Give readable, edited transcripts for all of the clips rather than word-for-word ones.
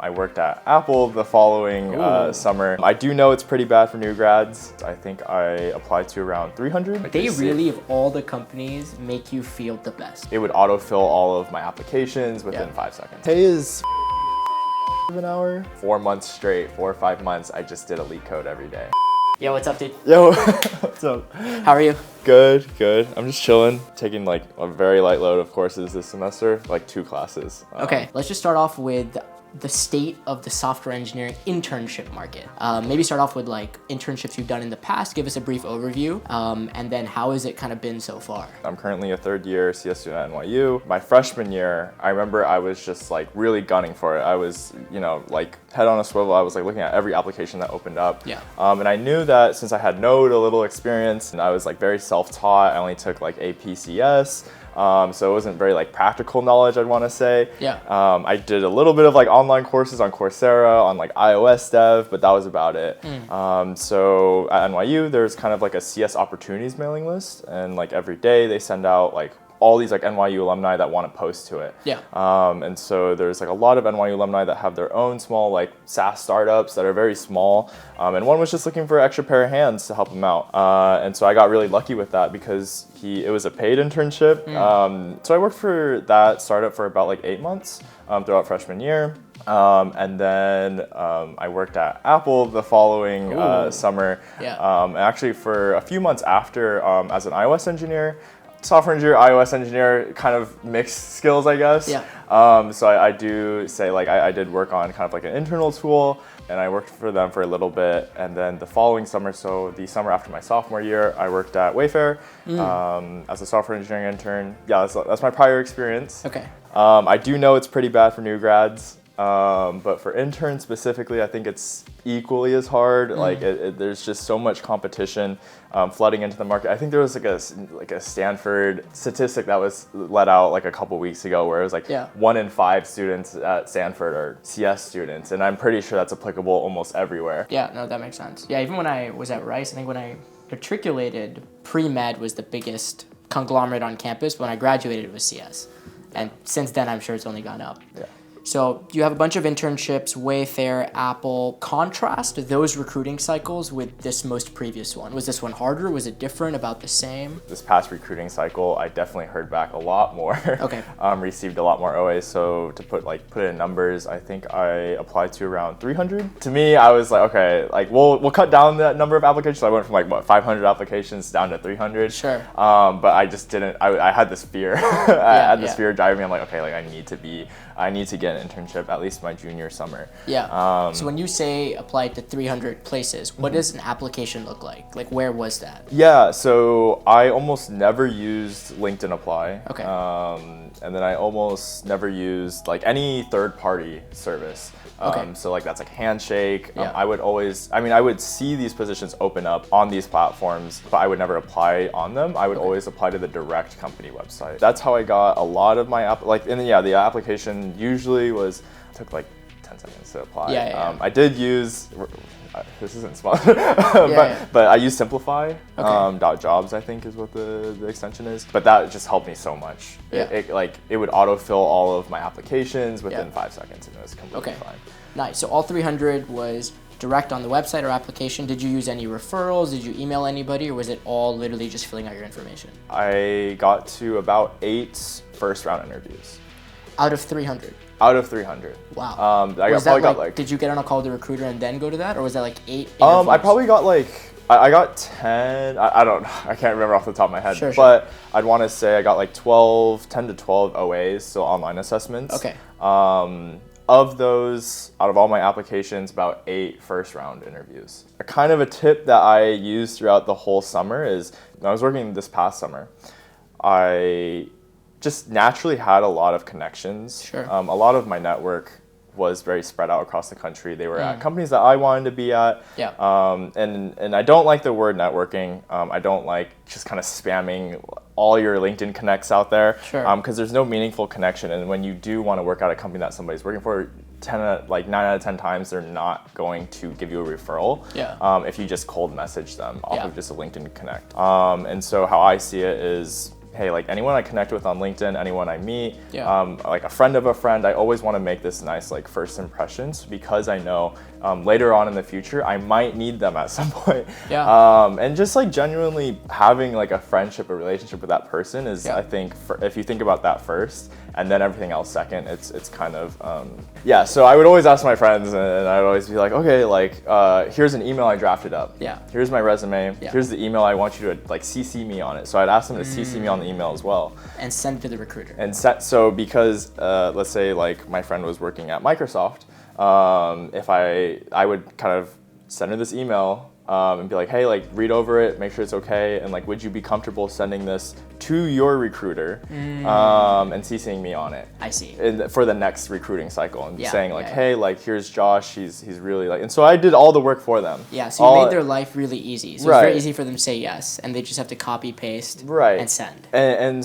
I worked at Apple the following summer. I do know it's pretty bad for new grads. I think I applied to around 300. They really, of all the companies, make you feel the best. It would autofill all of my applications within 5 seconds. Pay is an hour. 4 months straight, 4 or 5 months, I just did elite code every day. Yo, what's up, dude? Yo, what's up? How are you? Good, good. I'm just chilling, taking like a very light load of courses this semester, like 2 classes. Okay, let's just start off with the state of the software engineering internship market. Maybe start off with like internships you've done in the past, give us a brief overview, and then how has it kind of been so far? I'm currently a 3rd year CS student at NYU. My freshman year, I remember I was just like really gunning for it. I was, you know, like head on a swivel. I was like looking at every application that opened up. Yeah. And I knew that since I had Node a little experience and I was like very self-taught, I only took like APCS. So it wasn't very like practical knowledge, I'd want to say. Yeah. I did a little bit of like online courses on Coursera on like iOS dev, but that was about it. So at NYU, there's kind of like a CS opportunities mailing list, and like every day they send out like all these like NYU alumni that want to post to it. Yeah. And so there's like a lot of NYU alumni that have their own small like SaaS startups that are very small. And one was just looking for an extra pair of hands to help him out. And so I got really lucky with that because it was a paid internship. So I worked for that startup for about like 8 months throughout freshman year. And then I worked at Apple the following summer. Yeah. Actually for a few months after as an iOS engineer. Software engineer, iOS engineer, kind of mixed skills, I guess. Yeah. So I do say like I did work on kind of like an internal tool, and I worked for them for a little bit. And then the following summer, so the summer after my sophomore year, I worked at Wayfair as a software engineering intern. Yeah, that's my prior experience. Okay. I do know it's pretty bad for new grads. But for interns specifically, I think it's equally as hard. Like there's just so much competition flooding into the market. I think there was like a Stanford statistic that was let out like a couple weeks ago where it was like 1 in 5 students at Stanford are CS students, and I'm pretty sure that's applicable almost everywhere. Yeah, no, that makes sense. Yeah, even when I was at Rice, I think when I matriculated, pre-med was the biggest conglomerate on campus. But when I graduated, it was CS. And since then, I'm sure it's only gone up. Yeah. So you have a bunch of internships, Wayfair, Apple. Contrast those recruiting cycles with this most previous one. Was this one harder? Was it different? About the same? This past recruiting cycle, I definitely heard back a lot more. Okay. Received a lot more OAs. So to put it in numbers, I think I applied to around 300. To me, I was like, okay, like we'll cut down that number of applications. So I went from like 500 applications down to 300. Sure. But I just didn't. I had this fear. I had this fear driving me. I'm like, okay, like I need to get an internship at least my junior summer. Yeah. So when you say apply to 300 places, what does an application look like? Like where was that? Yeah, so I almost never used LinkedIn Apply. Okay. And then I almost never used like any third-party service. So like that's like Handshake. Yeah. I would see these positions open up on these platforms, but I would never apply on them. I would always apply to the direct company website. That's how I got a lot of my the application usually took like 10 seconds to apply. I did use, this isn't sponsored, but I use Simplify. .jobs I think is what the extension is. But that just helped me so much. Yeah. It would autofill all of my applications within 5 seconds, and it was completely fine. Nice. So all 300 was direct on the website or application. Did you use any referrals? Did you email anybody, or was it all literally just filling out your information? I got to about 8 first round interviews. Out of 300? Out of 300. Wow. Did you get on a call with the recruiter and then go to that, or was that like 8 interviews? I probably got I got 10, I can't remember off the top of my head, but I'd want to say I got like 10 to 12 OAs, so online assessments. Okay. Of those, out of all my applications, about 8 first round interviews. A kind of a tip that I used throughout the whole summer is, when I was working this past summer, I just naturally had a lot of connections. Sure. A lot of my network was very spread out across the country. They were at companies that I wanted to be at. Yeah. And I don't like the word networking. I don't like just kind of spamming all your LinkedIn connects out there. Sure. Because there's no meaningful connection. And when you do want to work at a company that somebody's working for, 9 out of 10 times they're not going to give you a referral. Yeah. If you just cold message them off of just a LinkedIn connect. And so how I see it is, hey, like anyone I connect with on LinkedIn, anyone I meet, Yeah. like a friend of a friend, I always want to make this nice like first impressions because I know later on in the future I might need them at some point. Yeah. And just like genuinely having like a friendship, a relationship with that person is, Yeah. I think, if you think about that first and then everything else second, it's kind of yeah. So I would always ask my friends, and I'd always be like, okay, like here's an email I drafted up. Yeah. Here's my resume. Yeah. Here's the email I want you to like CC me on it. So I'd ask them to CC me on the email as well. And send it to the recruiter. And so because let's say like my friend was working at Microsoft, if I would kind of send her this email and be like, hey, like read over it, make sure it's okay, and like would you be comfortable sending this to your recruiter and CCing me on it? I see. For the next recruiting cycle, and Yeah, saying like, yeah, hey, like here's Josh, he's really like, and so I did all the work for them. Yeah, so you made their life really easy. So Right. it's very easy for them to say yes, and they just have to copy, paste, Right. and send. And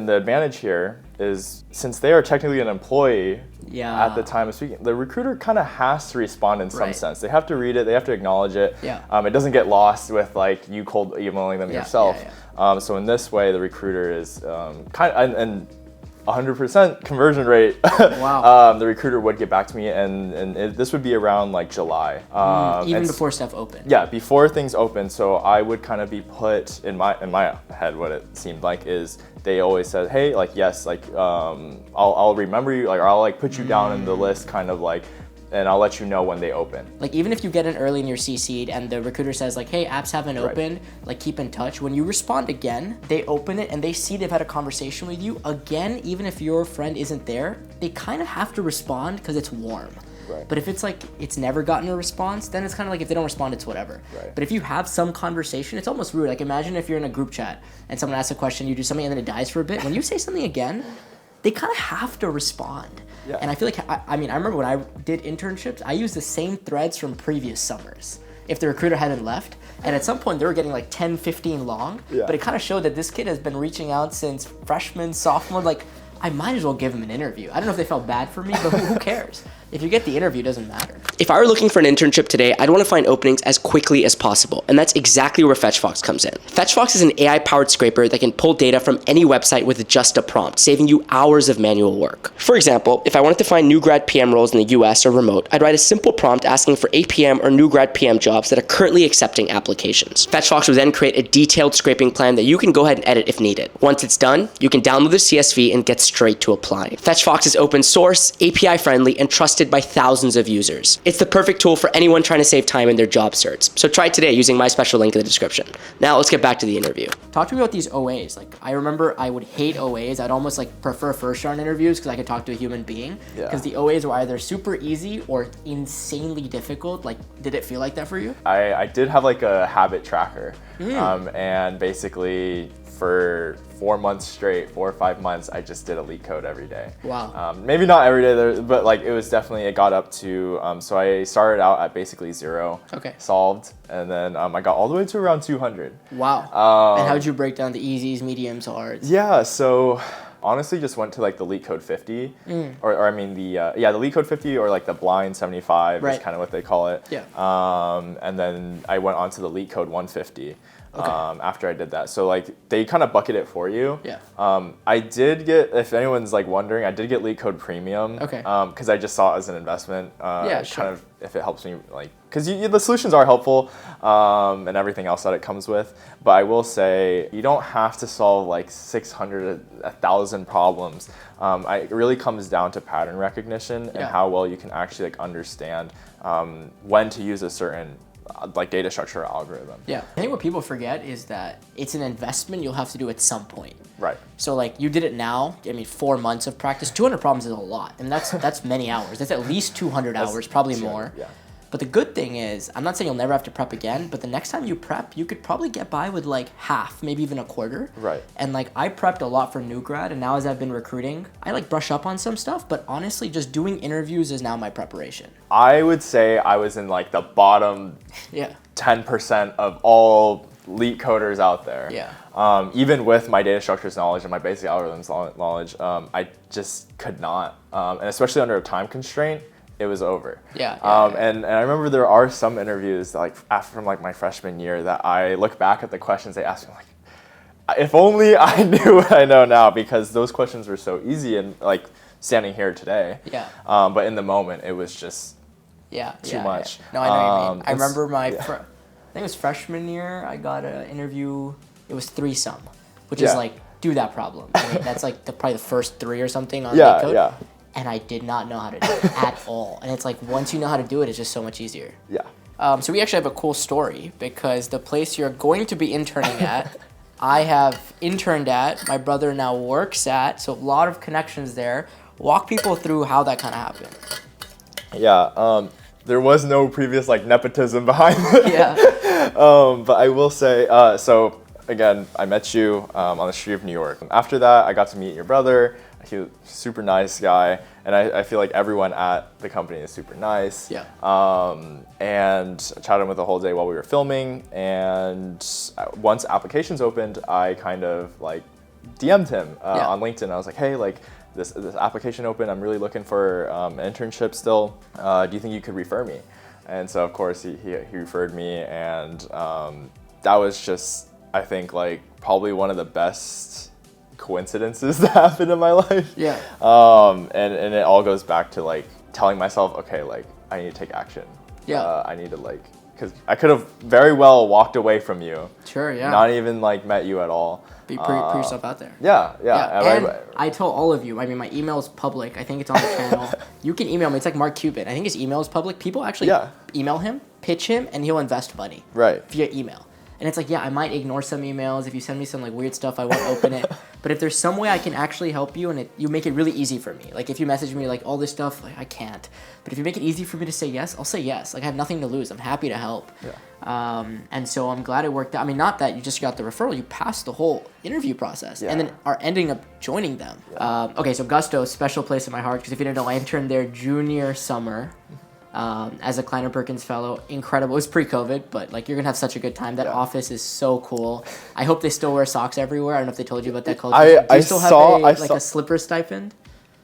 the advantage here is since they are technically an employee Yeah. at the time of speaking, the recruiter kind of has to respond in some Right. sense. They have to read it, they have to acknowledge it. Yeah. It doesn't get lost with like you cold emailing them Yeah, yourself. yeah, So in this way, the recruiter is kind of, and 100% conversion rate. Wow. The recruiter would get back to me, and this would be around like July. Even and before stuff opened. yeah, before things open. So I would kind of be put in my head. What it seemed like is they always said, hey, like yes, like I'll remember you, like or I'll like put you down in the list, kind of like, and I'll let you know when they open. Like even if you get in early and you're CC'd and the recruiter says like, hey, apps haven't opened, like keep in touch. When you respond again, they open it and they see they've had a conversation with you. Again, even if your friend isn't there, they kind of have to respond because it's warm. Right. But if it's like it's never gotten a response, then it's kind of like if they don't respond, it's whatever. Right. But if you have some conversation, it's almost rude. Like imagine if you're in a group chat and someone asks a question, you do something and then it dies for a bit. When you say something again, they kind of have to respond. Yeah. And I feel like, I mean, I remember when I did internships, I used the same threads from previous summers if the recruiter hadn't left. And at some point they were getting like 10, 15 long, Yeah. but it kind of showed that this kid has been reaching out since freshman, sophomore. Like, I might as well give him an interview. I don't know if they felt bad for me, but who cares? If you get the interview, it doesn't matter. If I were looking for an internship today, I'd want to find openings as quickly as possible, and that's exactly where FetchFox comes in. FetchFox is an AI-powered scraper that can pull data from any website with just a prompt, saving you hours of manual work. For example, if I wanted to find new grad PM roles in the US or remote, I'd write a simple prompt asking for APM or new grad PM jobs that are currently accepting applications. FetchFox will then create a detailed scraping plan that you can go ahead and edit if needed. Once it's done, you can download the CSV and get straight to applying. FetchFox is open source, API friendly, and trusted by thousands of users. It's the perfect tool for anyone trying to save time in their job search. So try it today using my special link in the description. Now let's get back to the interview. Talk to me about these OAs. Like, I remember I would hate OAs. I'd almost like prefer first round interviews because I could talk to a human being. Yeah. Because the OAs were either super easy or insanely difficult. Like, did it feel like that for you? I did have like a habit tracker, and basically for 4 months straight, 4 or 5 months, I just did elite code every day. Wow. Maybe not every day, but like it was definitely, it got up to, so I started out at basically 0, Okay. solved, and then I got all the way to around 200. Wow. And how'd you break down the easies, mediums, hards? Yeah, so honestly just went to like the LeetCode 50, or I mean the LeetCode 50 or like the blind 75 Right. is kind of what they call it. Yeah. And then I went on to the LeetCode 150. Okay. After I did that. So like they kind of bucket it for you. Yeah. I did get, if anyone's like wondering, I did get LeetCode Premium. Okay. Because I just saw it as an investment. Yeah, sure. Kind of if it helps me, like, because the solutions are helpful and everything else that it comes with. But I will say you don't have to solve like 600, 1,000 problems. It really comes down to pattern recognition and how well you can actually like understand when to use a certain like data structure or algorithm. Yeah. I think what people forget is that it's an investment you'll have to do at some point. Right. So like you did it now, I mean 4 months of practice, 200 problems is a lot. I mean that's many hours. That's at least 200 hours, probably more. Yeah. But the good thing is, I'm not saying you'll never have to prep again, but the next time you prep, you could probably get by with like half, maybe even a quarter. Right. And like I prepped a lot for new grad, and now as I've been recruiting, I like brush up on some stuff, but honestly, just doing interviews is now my preparation. I would say I was in like the bottom Yeah. 10% of all elite coders out there. Yeah. Even with my data structures knowledge and my basic algorithms knowledge, I just could not. And especially under a time constraint, it was over. Yeah. And I remember there are some interviews that, like from like my freshman year that I look back at the questions they asked me, like, if only I knew what I know now, because those questions were so easy and like standing here today. Yeah. But in the moment, it was just too much. Yeah. No, I know what you mean. I remember I think it was freshman year, I got an interview. It was threesome, which is like, do that problem. I mean, that's like probably the first 3 or something on LeetCode. Yeah. And I did not know how to do it at all. And it's like, once you know how to do it, it's just so much easier. Yeah. So we actually have a cool story, because the place you're going to be interning at, I have interned at, my brother now works at, so a lot of connections there. Walk people through how that kind of happened. Yeah. There was no previous like nepotism behind it. Yeah. But I will say, so again, I met you on the street of New York. After that, I got to meet your brother. He was a super nice guy, and I feel like everyone at the company is super nice. Yeah. And I chatted with the whole day while we were filming, and once applications opened, I kind of like DM'd him on LinkedIn. I was like, hey, like this application opened. I'm really looking for an internship still. Do you think you could refer me? And so of course he referred me, and that was just, I think, like probably one of the best coincidences that happened in my life. Yeah. And it all goes back to like telling myself, okay, like I need to take action. Yeah. I need to like, because I could have very well walked away from you. Sure, yeah. Not even like met you at all. Put yourself out there. Yeah. And I tell all of you, I mean, my email is public. I think it's on the channel. You can email me. It's like Mark Cuban. I think his email is public. People actually email him, pitch him, and he'll invest money. Right. Via email. And it's like, I might ignore some emails. If you send me some like weird stuff, I won't open it. But if there's some way I can actually help you, and you make it really easy for me. Like if you message me like all this stuff, like I can't. But if you make it easy for me to say yes, I'll say yes. Like I have nothing to lose. I'm happy to help. Yeah. And so I'm glad it worked out. I mean, not that you just got the referral, you passed the whole interview process and then are ending up joining them. Yeah. Okay, so Gusto, special place in my heart, because if you didn't know, I interned there junior summer. As a Kleiner Perkins fellow. Incredible. It was pre-COVID, but like you're gonna have such a good time. That office is so cool. I hope they still wear socks everywhere. I don't know if they told you about that culture. Do you still have a slipper stipend?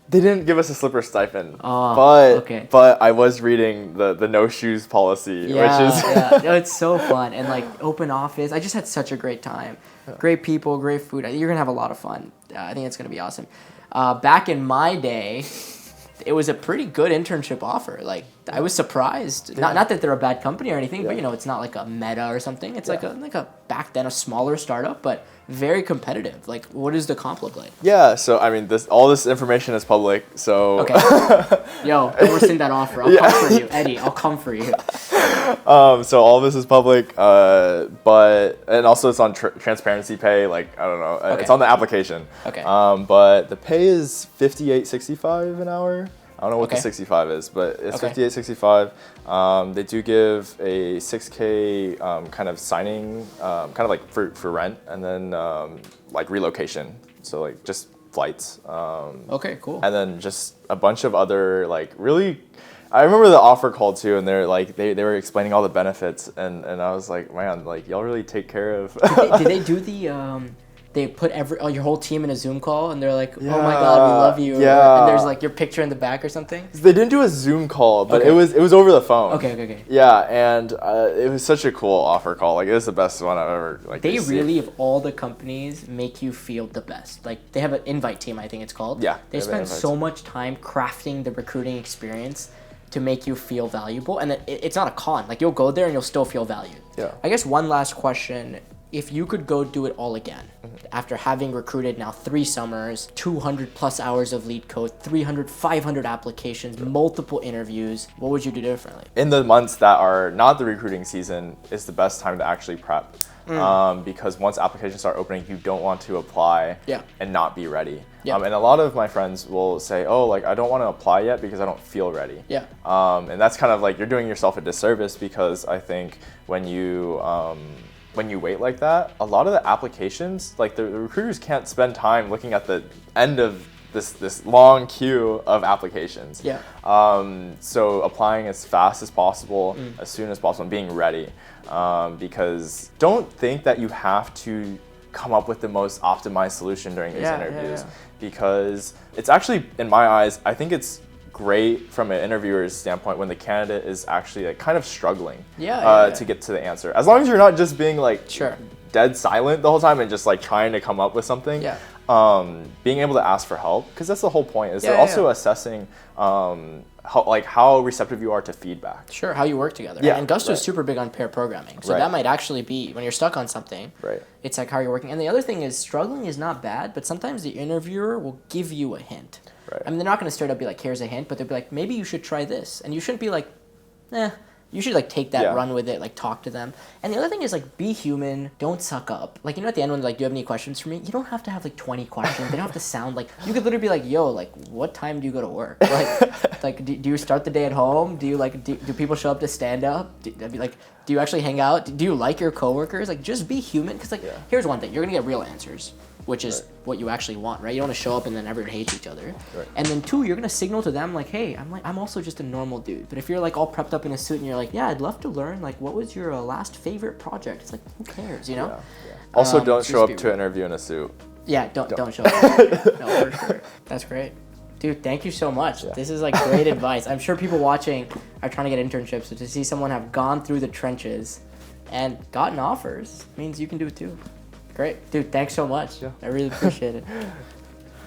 They didn't give us a slipper stipend, but I was reading the no shoes policy, which is no, it's so fun, and like open office. I just had such a great time. Great people, great food. You're gonna have a lot of fun. I think it's gonna be awesome. Back in my day, it was a pretty good internship offer. Like I was surprised. Not that they're a bad company or anything, but it's not like a Meta or something. It's like a back then a smaller startup, but very competitive. Like what does the comp look like? Yeah, so I mean all this information is public. So okay. Yo, don't rescind that offer. I'll come for you, Eddie. I'll come for you. So all this is public, and also it's on transparency pay. Like I don't know, it's on the application. Okay. But the pay is $58.65 an hour. I don't know what the 65 is, but it's $58.65. They do give a $6K kind of signing, kind of like for rent, and then like relocation. So like just flights. Okay, cool. And then just a bunch of other like really. I remember the offer call too, and they're like they were explaining all the benefits, and I was like, man, like y'all really take care of. Did they do the? They put your whole team in a Zoom call, and they're like, "Oh my God, we love you!" Yeah. And there's like your picture in the back or something. They didn't do a Zoom call, but it was over the phone. Okay. Yeah, and it was such a cool offer call. Like it was the best one I've ever like. They really, of all the companies, make you feel the best. Like they have an invite team, I think it's called. Yeah. They spend so much time crafting the recruiting experience to make you feel valuable, and it's not a con. Like you'll go there and you'll still feel valued. Yeah. I guess one last question. If you could go do it all again, after having recruited now 3 summers, 200 plus hours of LeetCode, 300, 500 applications, multiple interviews, what would you do differently? In the months that are not the recruiting season is the best time to actually prep. Because once applications start opening, you don't want to apply and not be ready. Yeah. And a lot of my friends will say, oh, like I don't want to apply yet because I don't feel ready. Yeah. And that's kind of like you're doing yourself a disservice, because I think when you wait like that, a lot of the applications, like the recruiters can't spend time looking at the end of this long queue of applications. Yeah. So applying as fast as possible, as soon as possible, and being ready. Because don't think that you have to come up with the most optimized solution during these interviews. Because it's actually, in my eyes, I think it's great from an interviewer's standpoint when the candidate is actually like kind of struggling to get to the answer. As long as you're not just being like dead silent the whole time and just like trying to come up with something. Yeah. Being able to ask for help, because that's the whole point. Is they're yeah, also yeah. assessing how receptive you are to feedback. Sure, how you work together. Yeah, and Gusto is right. super big on pair programming. So Right. that might actually be, when you're stuck on something, Right. it's like how you're working. And the other thing is, struggling is not bad, but sometimes the interviewer will give you a hint. Right. I mean, they're not going to straight up be like, here's a hint, but they'll be like, maybe you should try this. And you shouldn't be like, you should like take that, Yeah. run with it, like talk to them. And the other thing is like, be human, don't suck up. Like, you know, at the end when like, do you have any questions for me? You don't have to have like 20 questions. They don't have to sound like, you could literally be like, yo, like, what time do you go to work? Like do you start the day at home? Do you like, do people show up to stand up? Do you actually hang out? Do you like your coworkers? Like, just be human. Because like, here's one thing, you're gonna get real answers, which is what you actually want, right? You don't want to show up and then everyone hates each other. Right. And then 2, you're gonna signal to them like, hey, I'm also just a normal dude. But if you're like all prepped up in a suit and you're like, yeah, I'd love to learn, like, what was your last favorite project? It's like, who cares, you know? Yeah. Also, don't just show up be to an interview in a suit. Yeah, don't show up. No, for sure. That's great. Dude, thank you so much. Yeah. This is like great advice. I'm sure people watching are trying to get internships, so to see someone have gone through the trenches and gotten offers means you can do it too. Great. Dude, thanks so much. Yeah. I really appreciate it.